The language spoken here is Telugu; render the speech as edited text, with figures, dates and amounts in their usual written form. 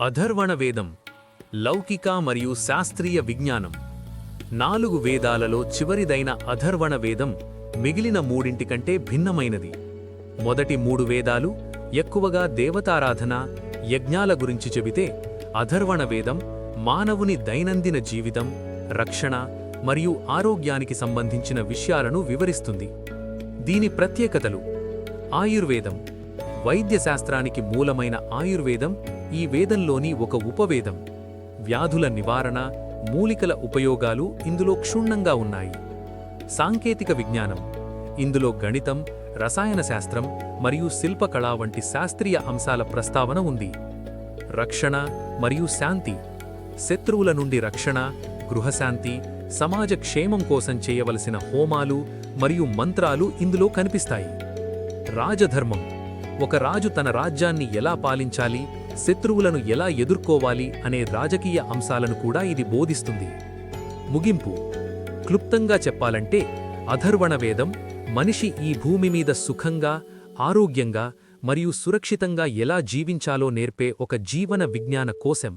అథర్వణ వేదం లౌకిక మరియు శాస్త్రీయ విజ్ఞానం 4 వేదాలలో చివరిదైన అథర్వణ వేదం మిగిలిన మూడింటికంటే భిన్నమైనది. మొదటి 3 వేదాలు ఎక్కువగా దేవతారాధన, యజ్ఞాల గురించి చెబితే అథర్వణ వేదం మానవుని దైనందిన జీవితం, రక్షణ మరియు ఆరోగ్యానికి సంబంధించిన విషయాలను వివరిస్తుంది. దీని ప్రత్యేకతలు: ఆయుర్వేదం వైద్యశాస్త్రానికి మూలమైన ఆయుర్వేదం ఈ వేదంలోని ఒక ఉపవేదం. వ్యాధుల నివారణ, మూలికల ఉపయోగాలు ఇందులో క్షుణ్ణంగా ఉన్నాయి. సాంకేతిక విజ్ఞానం ఇందులో గణితం, రసాయన శాస్త్రం మరియు శిల్పకళ వంటి శాస్త్రీయ అంశాల ప్రస్తావన ఉంది. రక్షణ మరియు శాంతి శత్రువుల నుండి రక్షణ, గృహశాంతి, సమాజ క్షేమం కోసం చేయవలసిన హోమాలు మరియు మంత్రాలు ఇందులో కనిపిస్తాయి. రాజధర్మం ఒక రాజు తన రాజ్యాన్ని ఎలా పాలించాలి, శత్రువులను ఎలా ఎదుర్కోవాలి అనే రాజకీయ అంశాలను కూడా ఇది బోధిస్తుంది. ముగింపు: క్లుప్తంగా చెప్పాలంటే అథర్వణ వేదం మనిషి ఈ భూమి మీద సుఖంగా, ఆరోగ్యంగా మరియు సురక్షితంగా ఎలా జీవించాలో నేర్పే ఒక జీవన విజ్ఞాన కోశం.